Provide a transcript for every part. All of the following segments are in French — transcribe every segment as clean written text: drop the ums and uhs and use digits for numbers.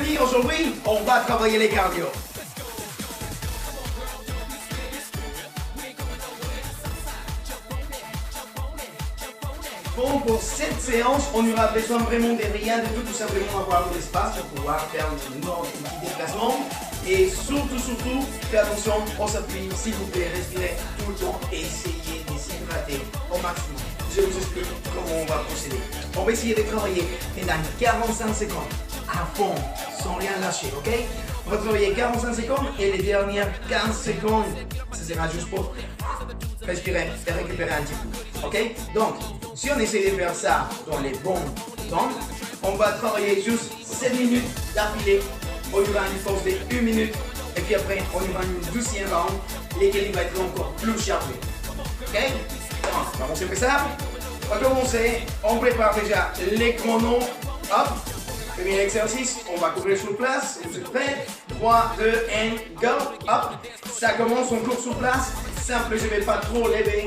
amis, aujourd'hui, on va travailler les cardio. Bon, pour cette séance, on n'aura besoin vraiment de rien de tout simplement avoir de l'espace pour pouvoir faire notre petit déplacement. Et surtout, faites attention, on s'appuie, s'il vous plaît, respirez tout le temps et essayez de s'hydrater au maximum. Je vous explique comment on va procéder. On va essayer de travailler pendant 45 secondes à fond, sans rien lâcher, ok? On va travailler 45 secondes et les dernières 15 secondes, ce sera juste pour respirer et récupérer un petit peu, ok? Donc, si on essaie de faire ça dans les bons temps, on va travailler juste 7 minutes d'affilée. On y aura une pause de 1 minute et puis après on y aura une 12e round, lesquels va être encore plus chargé. Ok? Donc, on va commencer par ça. On va commencer, on prépare déjà les chronos. Hop, premier exercice, on va courir sur place. Vous êtes prêts? 3, 2, 1, go! Hop, ça commence, on court sur place. Simple, je ne vais pas trop lever.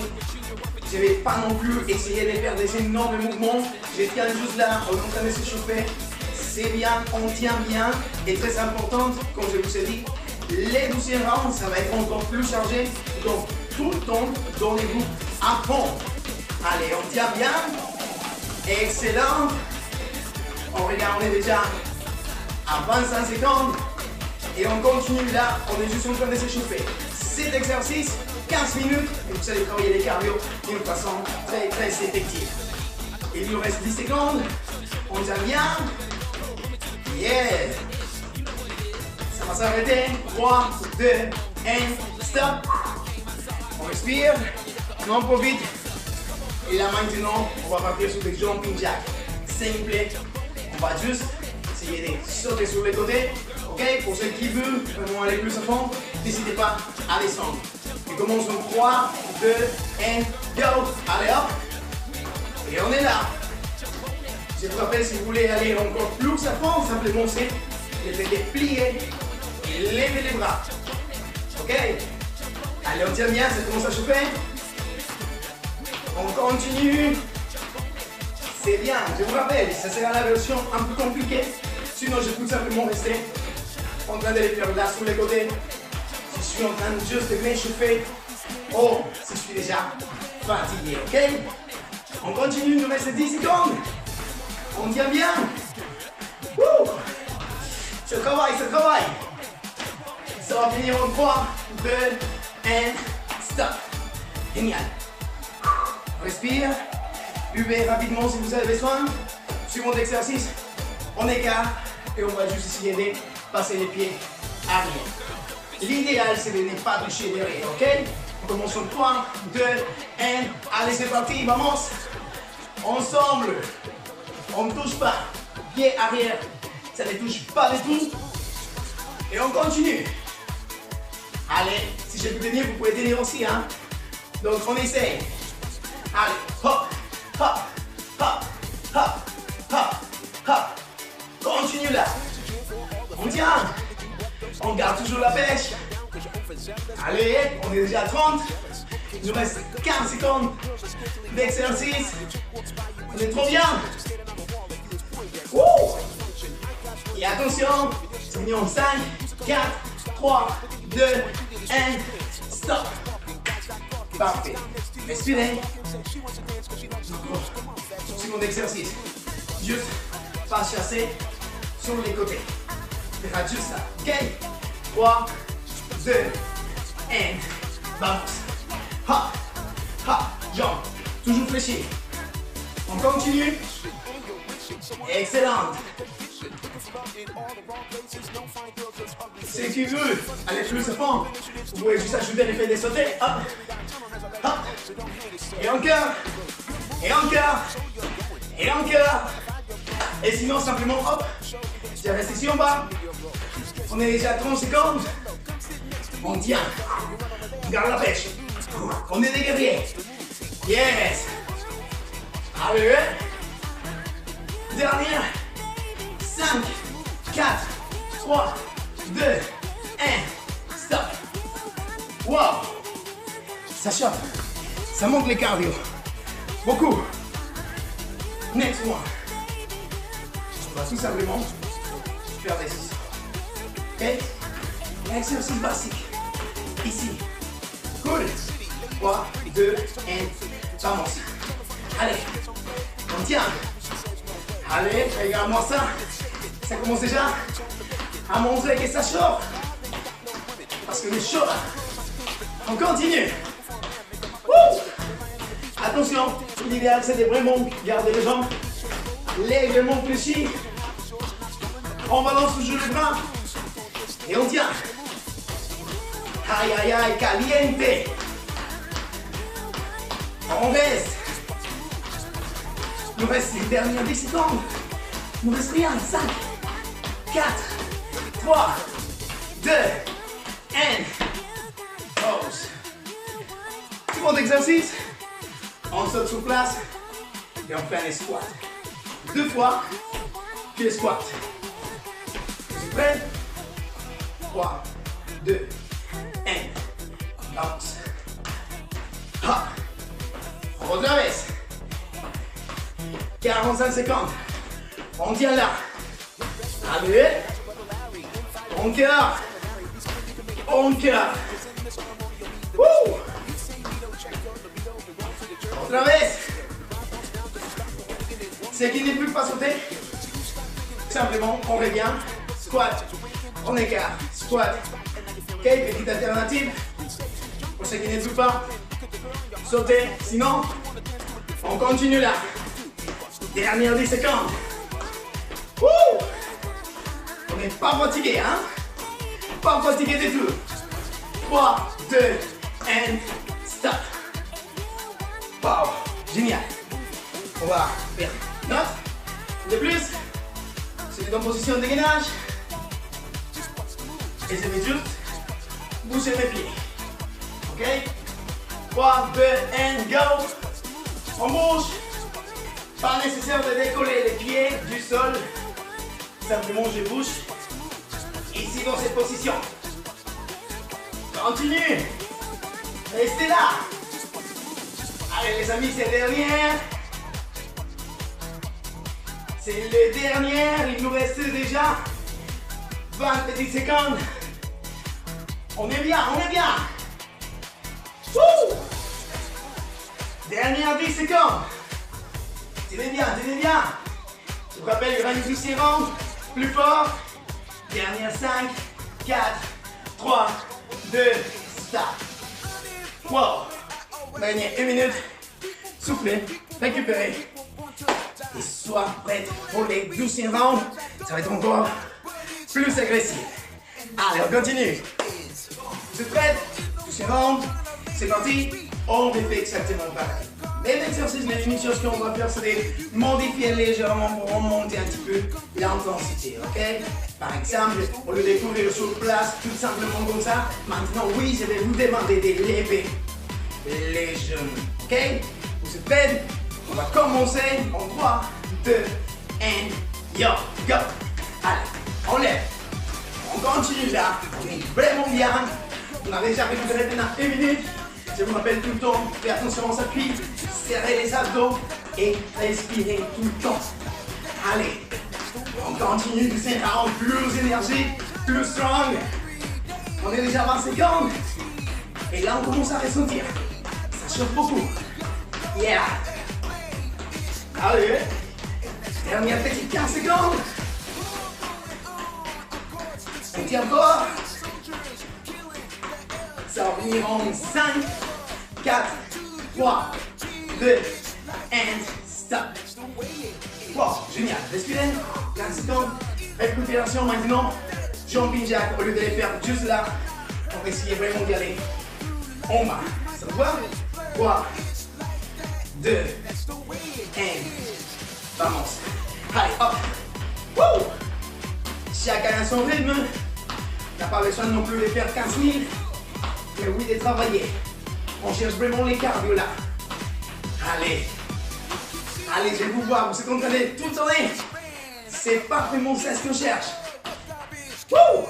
Je ne vais pas non plus essayer de faire des énormes mouvements. Je tiens juste là, on est en train de s'échauffer. C'est bien, on tient bien. Et très important, comme je vous ai dit, les 12e rounds, ça va être encore plus chargé. Donc, tout le temps, donnez-vous à fond. Allez, on tient bien. Excellent. On regarde, on est déjà à 25 secondes. Et on continue là, on est juste en train de s'échauffer. Cet exercice, 15 minutes, et vous allez travailler les cardio d'une façon très effective. Il nous reste 10 secondes. On tient bien. Yeah! Ça va s'arrêter. 3, 2, 1, stop. On respire. On en profite. Et là maintenant, on va partir sur des jumping jacks. Simple. On va juste essayer de sauter sur les côtés. Ok? Pour ceux qui veulent vraiment aller plus à fond, n'hésitez pas à descendre. On commence en 3, 2, 1, go! Allez hop! Et on est là. Je vous rappelle, si vous voulez aller encore plus à fond, simplement c'est le fait de plier et lever les bras. Ok? Allez, on tient bien, ça commence à chauffer. On continue. C'est bien, je vous rappelle, ça sera la version un peu compliquée. Sinon, je peux tout simplement rester en train de les faire là sur les côtés. Je suis en train juste de m'échauffer. Oh, je suis déjà fatigué, ok? On continue, il nous reste 10 secondes. On tient bien. Wouh! Ça travaille, ça travaille. Ça va finir en 3, 2, 1, stop. Génial. Respire. Buvez rapidement si vous avez besoin. Suivant l'exercice, on écarte et on va juste essayer de passer les pieds arrière. L'idéal, c'est de ne pas toucher derrière, ok? On commence en 3, 2, 1. Allez, c'est parti, vamos. Ensemble. On ne touche pas. Pied arrière, ça ne touche pas du tout. Et on continue. Allez, si je peux tenir, vous pouvez tenir aussi, hein. Donc on essaye. Allez, hop, hop, hop, hop, hop, hop. Continue là. On tient. On garde toujours la pêche. Allez, on est déjà à 30. Il nous reste 15 secondes d'exercice. On est trop bien. Wouh! Et attention, c'est fini en 5, 4, 3, 2, 1, stop. Parfait. Respirez. Second exercice. Juste pas chasser sur les côtés. Faites juste ça. Ok? 3, 2, 1, bounce. Hop, hop, jump. Toujours fléchi. On continue. Excellent. Si tu veux aller plus à fond, vous pouvez juste ajouter l'effet de sauter. Hop, hop. Et encore. Et encore. Et encore. Et sinon, simplement, hop. Je reste ici en bas. On est déjà à 30 secondes. On tient. On garde la pêche. On est des guerriers. Yes. Allez. Dernière. 5, 4, 3, 2, 1. Stop. Wow. Ça chauffe. Ça monte les cardio. Beaucoup. Next one. On va tout simplement faire des 6. Ok? Exercice basique. Ici. Cool. 3, 2, 1. Vamos. Allez. On tient. Allez, regarde-moi ça. Ça commence déjà à montrer que ça chauffe. Parce que le chaud. On continue. Wouh! Attention, l'idéal c'est de vraiment garder les jambes légèrement fléchies. On balance toujours les bras. Et on tient. Aïe aïe aïe, caliente. On reste. Il nous reste les dernières 10 secondes. Il nous reste rien. 5, 4, 3, 2, 1. Pause. Second exercice. On saute sur place. Et on fait un squat. 2 fois. Puis squat. Vous êtes prêts? 3, 2, 1. Bounce. Hop. On redresse. 45 secondes. On tient là. Allez. Encore. Encore. Wouh. On traverse. Ce qui n'est plus pas sauter. Simplement, on revient. Squat. On écart. Squat. Ok, petite alternative. Pour ceux qui ne jouent pas. Sauter. Sinon, on continue là. Dernière 10 secondes. Wouh! On n'est pas fatigué, hein? Pas fatigué du tout. 3, 2, 1, stop. Wow, génial. On va faire une note de plus. C'est en position de gainage. Et je vais juste bouger mes pieds. Ok? 3, 2, 1, go. On bouge. Pas nécessaire de décoller les pieds du sol. Simplement, je bouge ici dans cette position. Continue. Restez là. Allez les amis, c'est le dernier. C'est le dernier. Il nous reste déjà 20 petites secondes. On est bien, on est bien. Wouh! Dernière 10 secondes. Tenez bien, tenez bien. Je vous rappelle, il y aura une douce rente. Plus fort. Dernière 5, 4, 3, 2, stop. Wow. Dernière 1 minute. Soufflez, récupérez. Et sois prête pour les 12 rounds. Ça va être encore plus agressif. Allez, on continue. Vous êtes prêts? 12 rounds. C'est parti. On fait exactement pareil. Les exercices, les uniques choses qu'on va faire, c'est de modifier légèrement pour remonter un petit peu l'intensité, ok? Par exemple, au lieu de courir sur place, tout simplement comme ça, maintenant, oui, je vais vous demander de lever les genoux, ok? Vous êtes prêts? On va commencer en 3, 2, 1, yo, go! Allez, on lève. On continue là, on est vraiment bien. On a déjà récupéré pendant 1 minute. Je vous rappelle tout le temps, faites attention, on s'appuie, serrez les abdos et respirez tout le temps. Allez, on continue, c'est un plus énergie, plus strong. On est déjà à 20 secondes. Et là, on commence à ressentir. Ça chauffe beaucoup. Yeah. Allez, dernière petite 15 secondes. On tient fort. Ça va venir en 5, 4, 3, 2, 1, stop. Wow, génial. Respirez, 15 secondes. Récupération maintenant. Jumping jack, au lieu de les faire juste là, on va essayer vraiment d'y aller en bas. Ça vous va? 3, 2, 1. Vamos. Allez, hop. Woo! Chacun a son rythme. On n'a pas besoin non plus de faire 15 000. Mais oui, de travailler. On cherche vraiment les cardio là. Allez. Allez, je vais vous voir. Vous êtes en train de tout tourner. C'est parfaitement ça ce qu'on cherche. Wouh!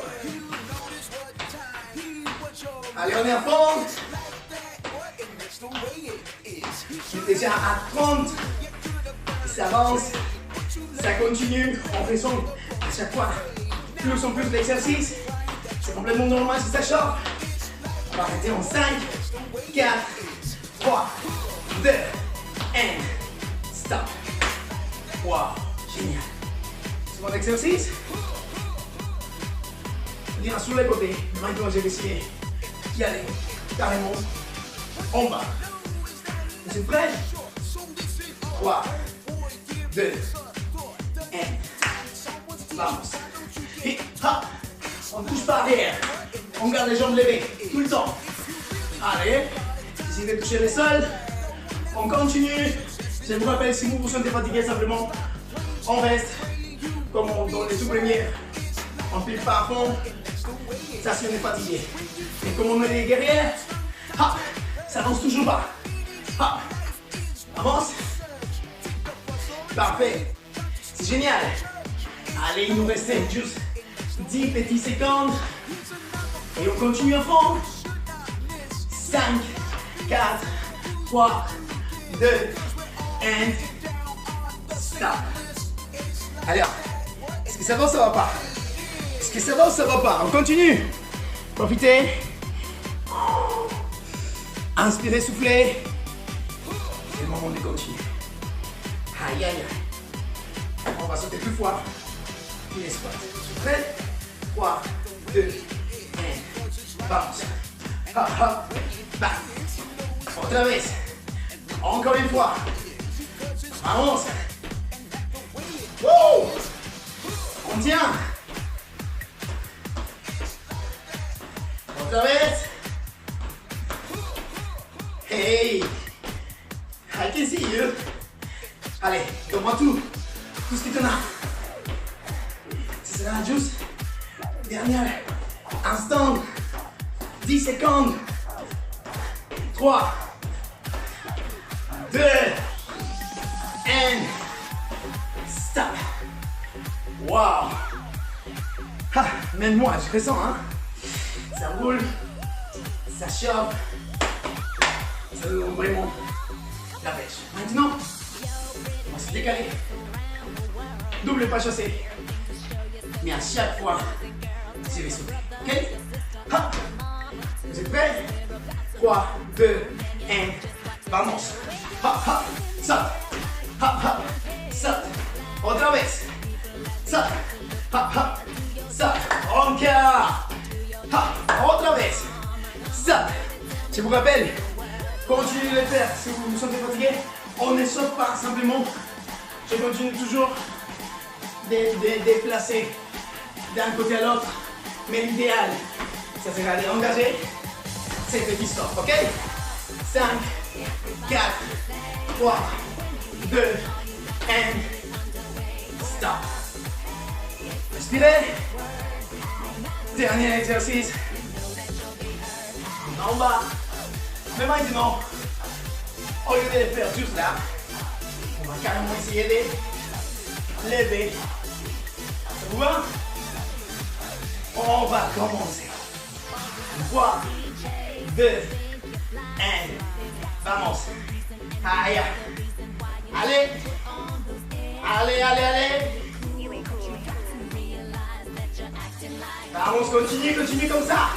Allez, on est à fond. Je suis déjà à 30. Ça avance. Ça continue. On fait son à chaque fois plus en plus d'exercices. C'est complètement normal si ça chauffe. On va arrêter en 5, 4, 3, 2, 1. Stop. Wow, génial. Second exercice. Bien sur les côtés. Maintenant, je vais essayer d'y aller carrément en bas. Vous êtes prêts? 3, 2, 1. Vamos. Et hop. On ne touche pas derrière. On garde les jambes levées tout le temps. Allez. Essayez de toucher le sol. On continue. Je vous rappelle, si vous vous sentez fatigué, simplement, on reste comme dans les tout premiers. On ne pique pas à fond. Ça, si on est fatigué. Et comme on est des guerriers, hop, ça avance toujours pas. Hop. Avance. Parfait. C'est génial. Allez, il nous reste juste 10 petites secondes. Et on continue à fond. 5, 4, 3, 2, 1. Stop. Alors, est-ce que ça va ou ça va pas? Est-ce que ça va ou ça va pas? On continue. Profitez. Inspirez, soufflez. C'est le moment de continuer. Aïe, aïe, aïe. On va sauter plus fort. Les squats. Prêt? 3, 2, 1. Vamos. Hop, hop. Bam. Otra vez. Encore une fois. Vamos. Woo! On tient. Otra vez. Hey. I can see you. Allez, donne-moi tout. Tout ce que tu en as. Ce sera juste dernier instant. 10 secondes. 3, 2, 1. Stop. Wow. Ah, même moi, je ressens, hein. Ça roule. Ça chauffe. Ça nous donne vraiment la pêche. Maintenant, on va se décaler. Double pas chassé. Mais à chaque fois, je vais sauter. Ok? Hop. Vous êtes prêts? 3, 2, 1. Vamos. Hop, hop. Saute. Hop, hop. Saute. Otra vez. Saute. Hop, hop. Saute. Encore. Hop. Otra vez. Saute. Je vous rappelle, continuez de le faire. Si vous vous sentez fatigué, on ne saute pas. Simplement, je continue toujours de déplacer d'un côté à l'autre. Mais l'idéal, ça sera d'engager ces petits stops, ok? 5, 4, 3, 2, 1. Stop. Respirez. Dernier exercice. En bas. Mais maintenant, au lieu de le faire juste là, on va carrément essayer de lever. Ça vous va? On va commencer. 3, 2, 1. Vamos. Aïe. Allez. Allez, allez, allez. Vamos, continue, continue comme ça.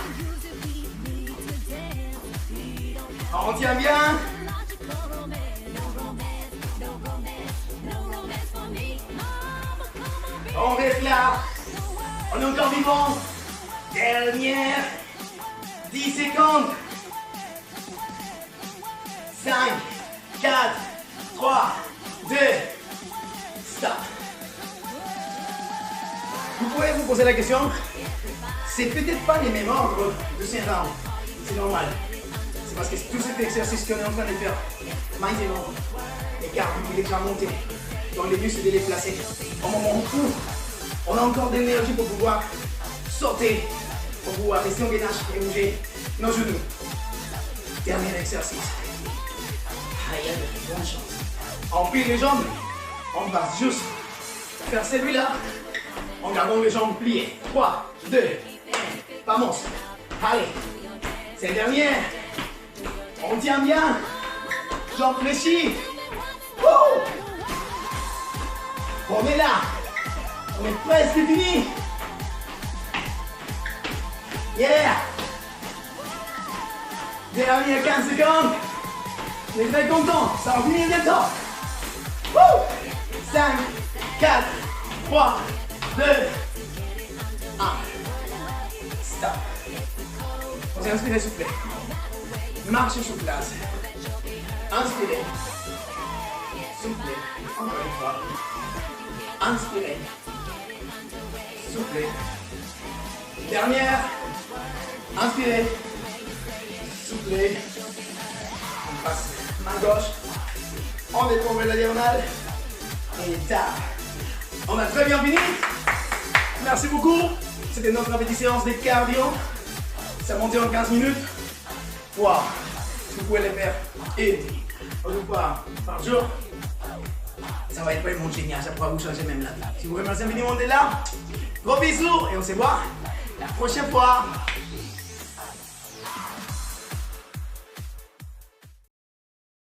On tient bien. On reste là. On est encore vivant. Dernière 10 secondes. 5, 4, 3, 2. Stop. Vous pouvez vous poser la question, c'est peut-être pas les mêmes ordres de ces rounds. C'est normal. C'est parce que tout cet exercice qu'on est en train de faire maintenant, les cartes, il est déjà monté. Donc le but c'est de les placer au moment où on a encore de l'énergie pour pouvoir sauter, pour pouvoir rester en gainage et bouger nos genoux. Dernier exercice. Aïe, bonne chance. On plie les jambes, on va juste faire celui-là en gardant les jambes pliées. 3, 2, 1, vamos. Allez, c'est le dernier. On tient bien. Jambes fléchies. On est là. On est presque fini. Yeah! Dernier 15 secondes. On est très content. Ça va finir bientôt. 5, 4, 3, 2, 1. Stop. On s'est inspiré, soufflez. Marchez sur place. Inspirez. Soufflez. Encore une fois. Inspirez. Soufflez. Dernière. Inspirez. Soufflez. On passe main gauche. On découvre la diagonale. Et tap. On a très bien fini. Merci beaucoup. C'était notre petite séance de cardio. Ça montait en 15 minutes. Wow. Vous pouvez les faire une ou deux fois par jour. Ça va être vraiment génial. Ça pourra vous changer même la vie. Si vous remerciez infiniment de là, gros bisous et on se voit la prochaine fois.